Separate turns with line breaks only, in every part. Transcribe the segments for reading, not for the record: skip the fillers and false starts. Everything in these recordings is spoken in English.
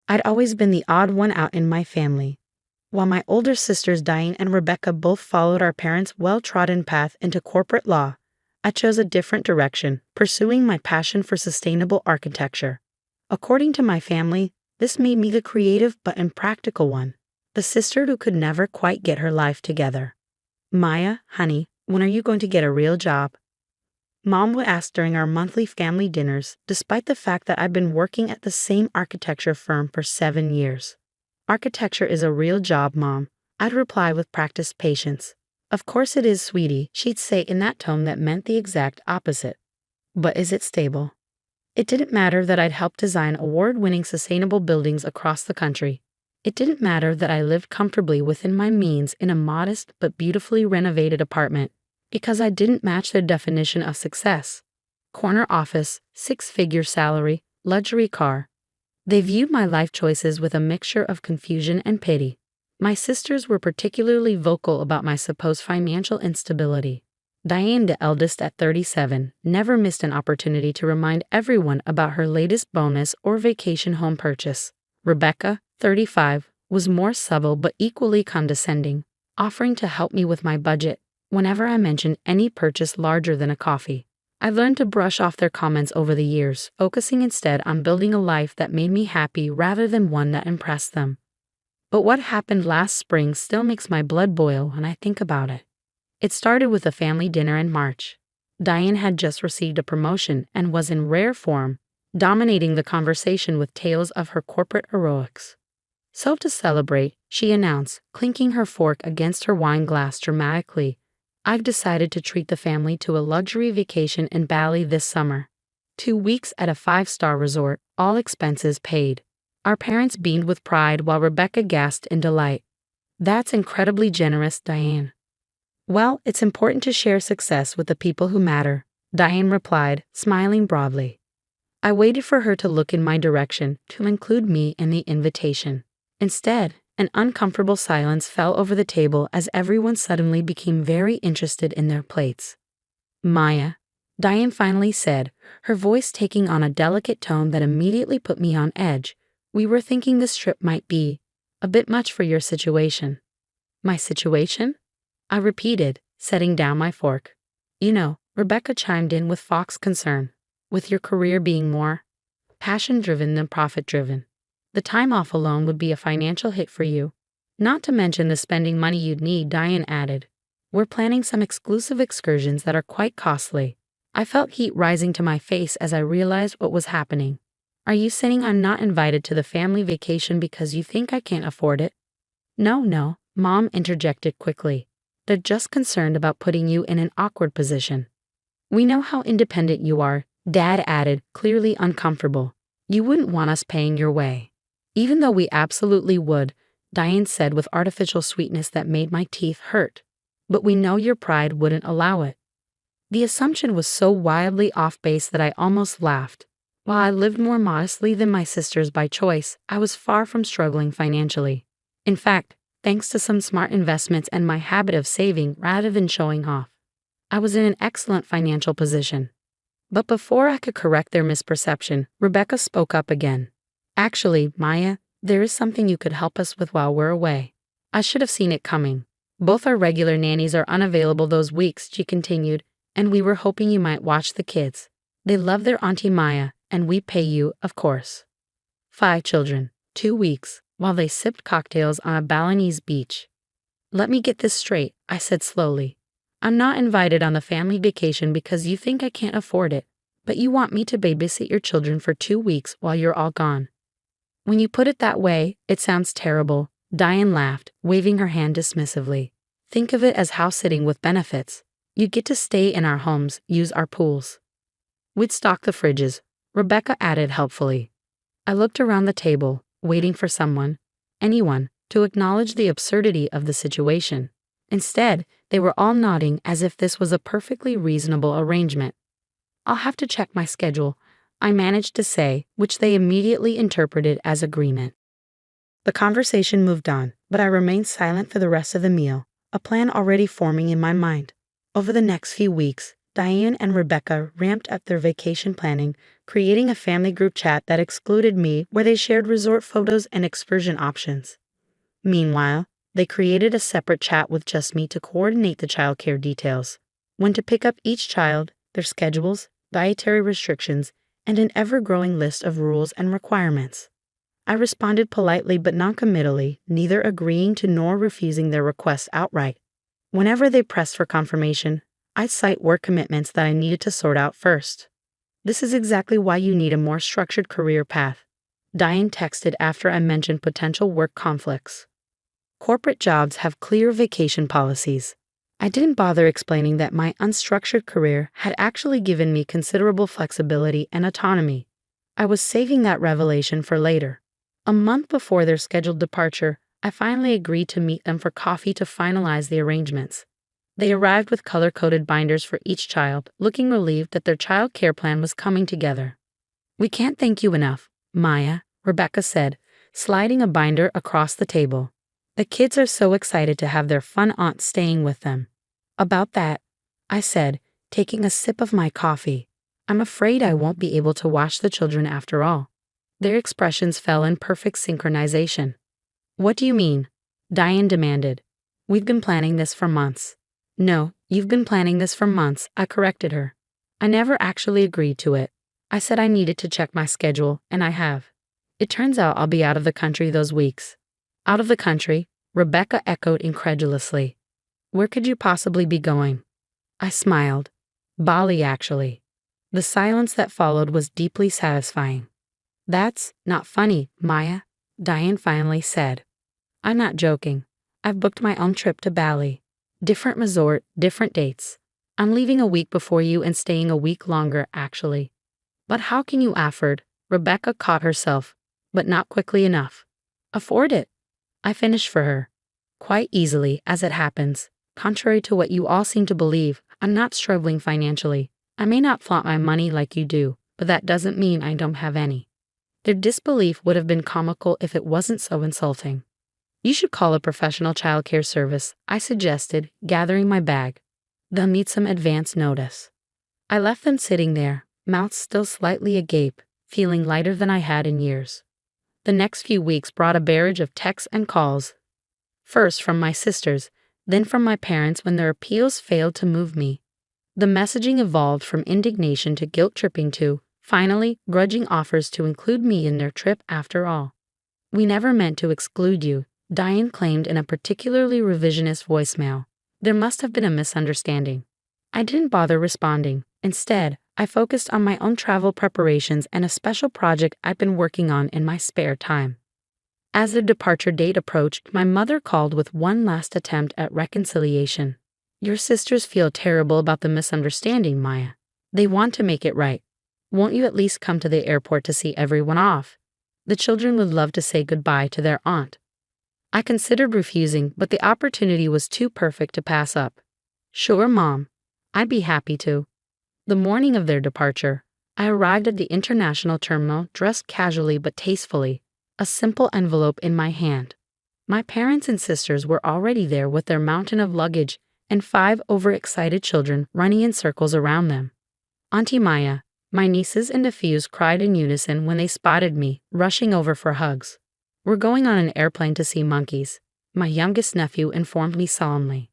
I'd always been the odd one out in my family. While my older sisters Diane and Rebecca both followed our parents' well-trodden path into corporate law, I chose a different direction, pursuing my passion for sustainable architecture. According to my family, this made me the creative but impractical one, the sister who could never quite get her life together. Maya, honey, when are you going to get a real job? Mom would ask during our monthly family dinners, despite the fact that I've been working at the same architecture firm for 7 years. Architecture is a real job, Mom, I'd reply with practiced patience. Of course it is, sweetie, she'd say in that tone that meant the exact opposite. But is it stable? It didn't matter that I'd helped design award-winning sustainable buildings across the country. It didn't matter that I lived comfortably within my means in a modest but beautifully renovated apartment, because I didn't match their definition of success. Corner office, 6-figure salary, luxury car. They viewed my life choices with a mixture of confusion and pity. My sisters were particularly vocal about my supposed financial instability. Diane, the eldest at 37, never missed an opportunity to remind everyone about her latest bonus or vacation home purchase. Rebecca, 35, was more subtle but equally condescending, offering to help me with my budget whenever I mentioned any purchase larger than a coffee. I learned to brush off their comments over the years, focusing instead on building a life that made me happy rather than one that impressed them. But what happened last spring still makes my blood boil when I think about it. It started with a family dinner in March. Diane had just received a promotion and was in rare form, dominating the conversation with tales of her corporate heroics. So to celebrate, she announced, clinking her fork against her wine glass dramatically, "I've decided to treat the family to a luxury vacation in Bali this summer. 2 weeks at a 5-star resort, all expenses paid." Our parents beamed with pride while Rebecca gasped in delight. "That's incredibly generous, Diane." "Well, it's important to share success with the people who matter," Diane replied, smiling broadly. I waited for her to look in my direction, to include me in the invitation. Instead, an uncomfortable silence fell over the table as everyone suddenly became very interested in their plates. "Maya," Diane finally said, her voice taking on a delicate tone that immediately put me on edge, "we were thinking this trip might be a bit much for your situation." "My situation?" I repeated, setting down my fork. "You know," Rebecca chimed in with fox concern, "with your career being more passion-driven than profit-driven. The time off alone would be a financial hit for you. Not to mention the spending money you'd need," Diane added. "We're planning some exclusive excursions that are quite costly." I felt heat rising to my face as I realized what was happening. "Are you saying I'm not invited to the family vacation because you think I can't afford it?" No, Mom interjected quickly. "They're just concerned about putting you in an awkward position." "We know how independent you are," Dad added, clearly uncomfortable. "You wouldn't want us paying your way." "Even though we absolutely would," Diane said with artificial sweetness that made my teeth hurt. "But we know your pride wouldn't allow it." The assumption was so wildly off base that I almost laughed. While I lived more modestly than my sisters by choice, I was far from struggling financially. In fact, thanks to some smart investments and my habit of saving rather than showing off, I was in an excellent financial position. But before I could correct their misperception, Rebecca spoke up again. "Actually, Maya, there is something you could help us with while we're away." I should have seen it coming. "Both our regular nannies are unavailable those weeks," she continued, "and we were hoping you might watch the kids. They love their Auntie Maya, and we pay you, of course." 5 children, 2 weeks, while they sipped cocktails on a Balinese beach. "Let me get this straight," I said slowly. "I'm not invited on the family vacation because you think I can't afford it, but you want me to babysit your children for 2 weeks while you're all gone." "When you put it that way, it sounds terrible," Diane laughed, waving her hand dismissively. "Think of it as house-sitting with benefits. You get to stay in our homes, use our pools. We'd stock the fridges," Rebecca added helpfully. I looked around the table, waiting for anyone, to acknowledge the absurdity of the situation. Instead, they were all nodding as if this was a perfectly reasonable arrangement. "I'll have to check my schedule," I managed to say, which they immediately interpreted as agreement. The conversation moved on, but I remained silent for the rest of the meal, a plan already forming in my mind. Over the next few weeks, Diane and Rebecca ramped up their vacation planning, creating a family group chat that excluded me where they shared resort photos and excursion options. Meanwhile, they created a separate chat with just me to coordinate the childcare details. When to pick up each child, their schedules, dietary restrictions, and an ever-growing list of rules and requirements. I responded politely but non-committally, neither agreeing to nor refusing their requests outright. Whenever they pressed for confirmation, I'd cite work commitments that I needed to sort out first. This is exactly why you need a more structured career path. Diane texted after I mentioned potential work conflicts. Corporate jobs have clear vacation policies. I didn't bother explaining that my unstructured career had actually given me considerable flexibility and autonomy. I was saving that revelation for later. A month before their scheduled departure, I finally agreed to meet them for coffee to finalize the arrangements. They arrived with color-coded binders for each child, looking relieved that their child care plan was coming together. "We can't thank you enough, Maya," Rebecca said, sliding a binder across the table. "The kids are so excited to have their fun aunt staying with them." "About that," I said, taking a sip of my coffee, "I'm afraid I won't be able to watch the children after all." Their expressions fell in perfect synchronization. "What do you mean?" Diane demanded. "We've been planning this for months." "No, you've been planning this for months," I corrected her. "I never actually agreed to it. I said I needed to check my schedule, and I have. It turns out I'll be out of the country those weeks." "Out of the country?" Rebecca echoed incredulously. "Where could you possibly be going?" I smiled. "Bali, actually." The silence that followed was deeply satisfying. "That's not funny, Maya," Diane finally said. "I'm not joking. I've booked my own trip to Bali. Different resort, different dates. I'm leaving a week before you and staying a week longer, actually." "But how can you afford?" Rebecca caught herself, but not quickly enough. "Afford it?" I finished for her. "Quite easily, as it happens. Contrary to what you all seem to believe, I'm not struggling financially. I may not flaunt my money like you do, but that doesn't mean I don't have any." Their disbelief would have been comical if it wasn't so insulting. "You should call a professional childcare service," I suggested, gathering my bag. "They'll need some advance notice." I left them sitting there, mouths still slightly agape, feeling lighter than I had in years. The next few weeks brought a barrage of texts and calls. First from my sisters, then from my parents when their appeals failed to move me. The messaging evolved from indignation to guilt-tripping to, finally, grudging offers to include me in their trip after all. "We never meant to exclude you," Diane claimed in a particularly revisionist voicemail. There must have been a misunderstanding. I didn't bother responding. Instead, I focused on my own travel preparations and a special project I'd been working on in my spare time. As the departure date approached, my mother called with one last attempt at reconciliation. "Your sisters feel terrible about the misunderstanding, Maya. They want to make it right. Won't you at least come to the airport to see everyone off? The children would love to say goodbye to their aunt." I considered refusing, but the opportunity was too perfect to pass up. "Sure, Mom. I'd be happy to." The morning of their departure, I arrived at the international terminal dressed casually but tastefully, a simple envelope in my hand. My parents and sisters were already there with their mountain of luggage and 5 overexcited children running in circles around them. Auntie Maya, my nieces and nephews cried in unison when they spotted me, rushing over for hugs. "We're going on an airplane to see monkeys," my youngest nephew informed me solemnly.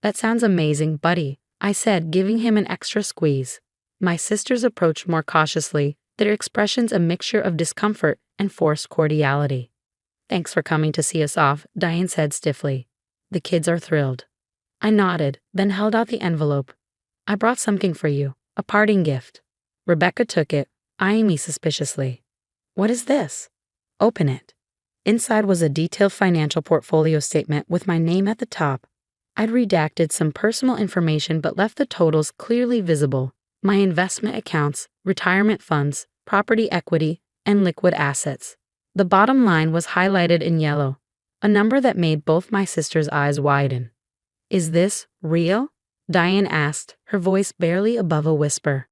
"That sounds amazing, buddy," I said, giving him an extra squeeze. My sisters approached more cautiously, their expressions a mixture of discomfort and forced cordiality. "Thanks for coming to see us off," Diane said stiffly. "The kids are thrilled." I nodded, then held out the envelope. "I brought something for you, a parting gift." Rebecca took it, eyeing me suspiciously. "What is this?" "Open it." Inside was a detailed financial portfolio statement with my name at the top. I'd redacted some personal information but left the totals clearly visible: my investment accounts, retirement funds, property equity, and liquid assets. The bottom line was highlighted in yellow, a number that made both my sisters' eyes widen. "Is this real?" Diane asked, her voice barely above a whisper.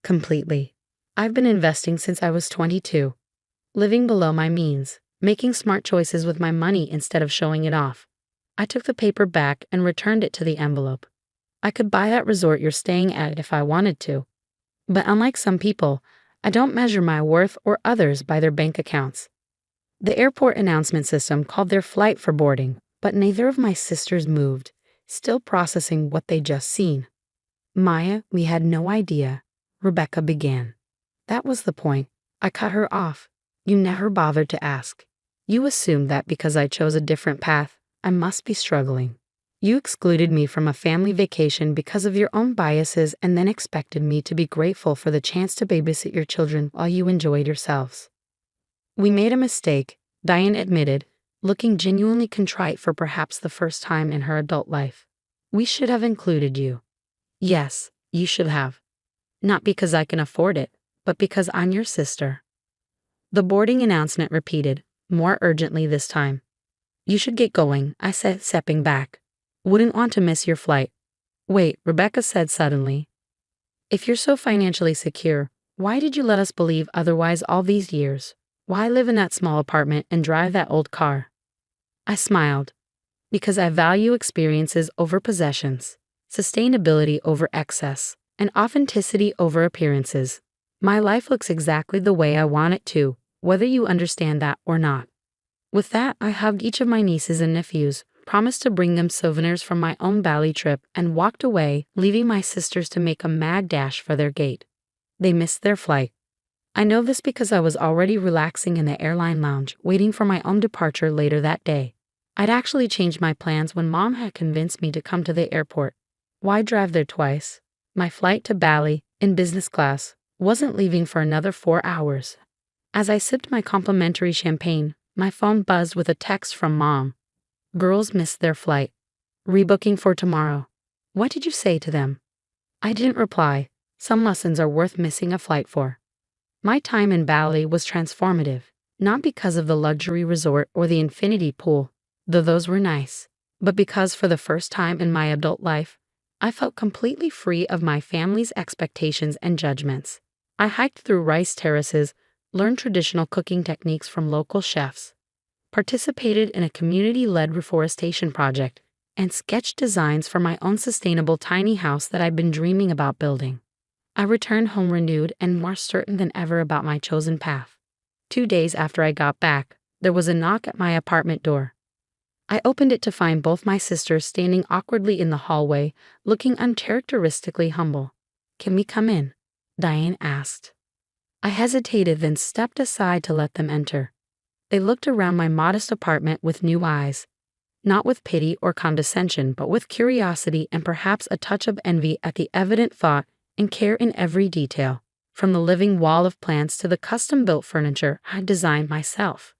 "Completely. I've been investing since I was 22, living below my means, making smart choices with my money instead of showing it off." I took the paper back and returned it to the envelope. "I could buy that resort you're staying at if I wanted to. But unlike some people, I don't measure my worth or others by their bank accounts. The airport announcement system called their flight for boarding, but neither of my sisters moved, still processing what they'd just seen. Maya, we had no idea, Rebecca began. That was the point. I cut her off. You never bothered to ask. You assumed that because I chose a different path, I must be struggling. You excluded me from a family vacation because of your own biases and then expected me to be grateful for the chance to babysit your children while you enjoyed yourselves. We made a mistake, Diane admitted, looking genuinely contrite for perhaps the first time in her adult life. We should have included you. Yes, you should have. Not because I can afford it, but because I'm your sister. The boarding announcement repeated, more urgently this time. You should get going, I said, stepping back. Wouldn't want to miss your flight. Wait, Rebecca said suddenly. If you're so financially secure, why did you let us believe otherwise all these years? Why live in that small apartment and drive that old car? I smiled. Because I value experiences over possessions, sustainability over excess, and authenticity over appearances. My life looks exactly the way I want it to, whether you understand that or not. With that, I hugged each of my nieces and nephews, promised to bring them souvenirs from my own Bali trip, and walked away, leaving my sisters to make a mad dash for their gate. They missed their flight. I know this because I was already relaxing in the airline lounge, waiting for my own departure later that day. I'd actually changed my plans when Mom had convinced me to come to the airport. Why drive there twice? My flight to Bali, in business class, wasn't leaving for another 4 hours. As I sipped my complimentary champagne, my phone buzzed with a text from Mom. Girls missed their flight. Rebooking for tomorrow. What did you say to them? I didn't reply. Some lessons are worth missing a flight for. My time in Bali was transformative, not because of the luxury resort or the infinity pool, though those were nice, but because for the first time in my adult life, I felt completely free of my family's expectations and judgments. I hiked through rice terraces, learned traditional cooking techniques from local chefs, participated in a community-led reforestation project, and sketched designs for my own sustainable tiny house that I'd been dreaming about building. I returned home renewed and more certain than ever about my chosen path. 2 days after I got back, there was a knock at my apartment door. I opened it to find both my sisters standing awkwardly in the hallway, looking uncharacteristically humble. Can we come in? Diane asked. I hesitated, then stepped aside to let them enter. They looked around my modest apartment with new eyes, not with pity or condescension, but with curiosity and perhaps a touch of envy at the evident thought and care in every detail, from the living wall of plants to the custom-built furniture I'd designed myself.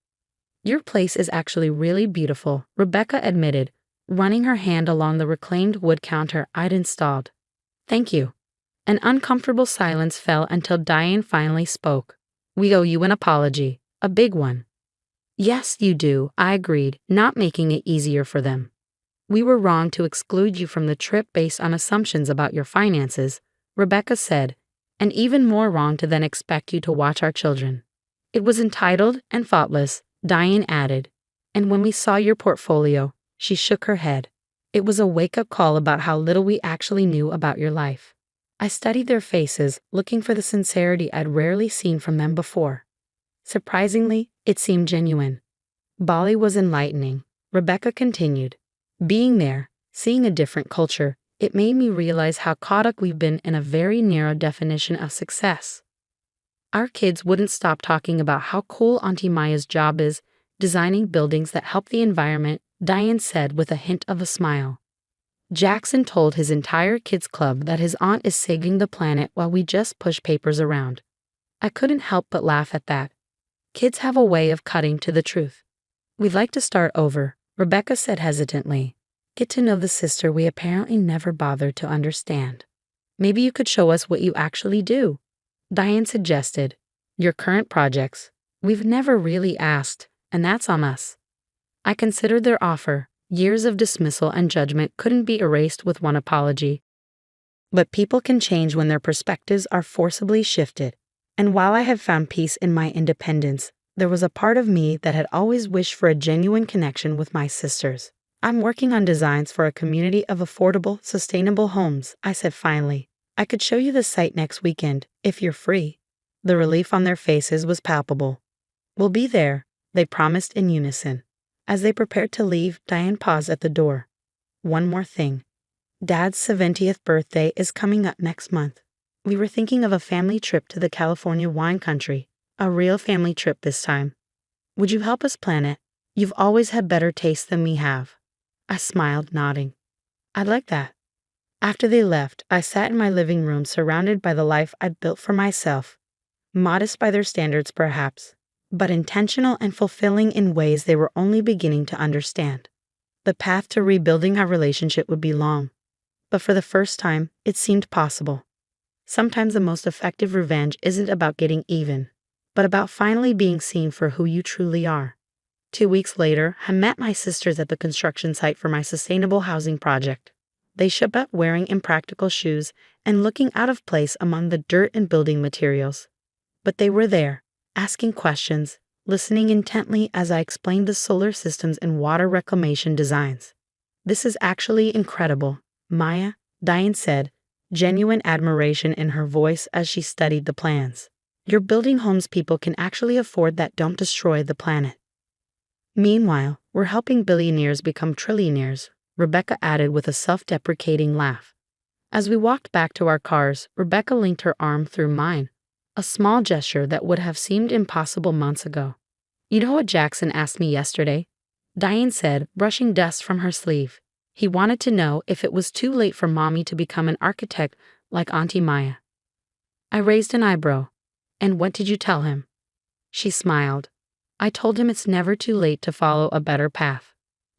Your place is actually really beautiful, Rebecca admitted, running her hand along the reclaimed wood counter I'd installed. Thank you. An uncomfortable silence fell until Diane finally spoke. We owe you an apology, a big one. Yes, you do, I agreed, not making it easier for them. We were wrong to exclude you from the trip based on assumptions about your finances, Rebecca said, and even more wrong to then expect you to watch our children. It was entitled and thoughtless, Diane added, and when we saw your portfolio, she shook her head. It was a wake-up call about how little we actually knew about your life. I studied their faces, looking for the sincerity I'd rarely seen from them before. Surprisingly, it seemed genuine. Bali was enlightening, Rebecca continued. Being there, seeing a different culture, it made me realize how caught up we've been in a very narrow definition of success. Our kids wouldn't stop talking about how cool Auntie Maya's job is, designing buildings that help the environment, Diane said with a hint of a smile. Jackson told his entire kids club that his aunt is saving the planet while we just push papers around. I couldn't help but laugh at that. Kids have a way of cutting to the truth. We'd like to start over, Rebecca said hesitantly. Get to know the sister we apparently never bothered to understand. Maybe you could show us what you actually do, Diane suggested. Your current projects. We've never really asked, and that's on us. I considered their offer. Years of dismissal and judgment couldn't be erased with one apology. But people can change when their perspectives are forcibly shifted. And while I have found peace in my independence, there was a part of me that had always wished for a genuine connection with my sisters. I'm working on designs for a community of affordable, sustainable homes, I said finally. I could show you the site next weekend, if you're free. The relief on their faces was palpable. "We'll be there," they promised in unison. As they prepared to leave, Diane paused at the door. "One more thing. Dad's 70th birthday is coming up next month. We were thinking of a family trip to the California wine country, a real family trip this time. Would you help us plan it? You've always had better taste than we have." I smiled, nodding. "I'd like that." After they left, I sat in my living room surrounded by the life I'd built for myself. Modest by their standards, perhaps, but intentional and fulfilling in ways they were only beginning to understand. The path to rebuilding our relationship would be long, but for the first time, it seemed possible. Sometimes the most effective revenge isn't about getting even, but about finally being seen for who you truly are. 2 weeks later, I met my sisters at the construction site for my sustainable housing project. They showed up wearing impractical shoes and looking out of place among the dirt and building materials. But they were there, asking questions, listening intently as I explained the solar systems and water reclamation designs. "This is actually incredible, Maya," Diane said, genuine admiration in her voice as she studied the plans. "You're building homes people can actually afford that don't destroy the planet." "Meanwhile, we're helping billionaires become trillionaires," Rebecca added with a self-deprecating laugh. As we walked back to our cars, Rebecca linked her arm through mine, a small gesture that would have seemed impossible months ago. "You know what Jackson asked me yesterday?" Diane said, brushing dust from her sleeve. "He wanted to know if it was too late for Mommy to become an architect like Auntie Maya." I raised an eyebrow. "And what did you tell him?" She smiled. "I told him it's never too late to follow a better path."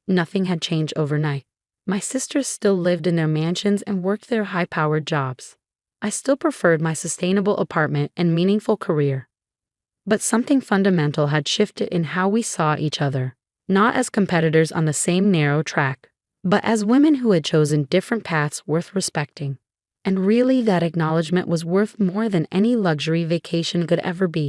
Nothing had changed overnight. My sisters still lived in their mansions and worked their high-powered jobs. I still preferred my sustainable apartment and meaningful career. But something fundamental had shifted in how we saw each other, not as competitors on the same narrow track, but as women who had chosen different paths worth respecting. And really, that acknowledgement was worth more than any luxury vacation could ever be.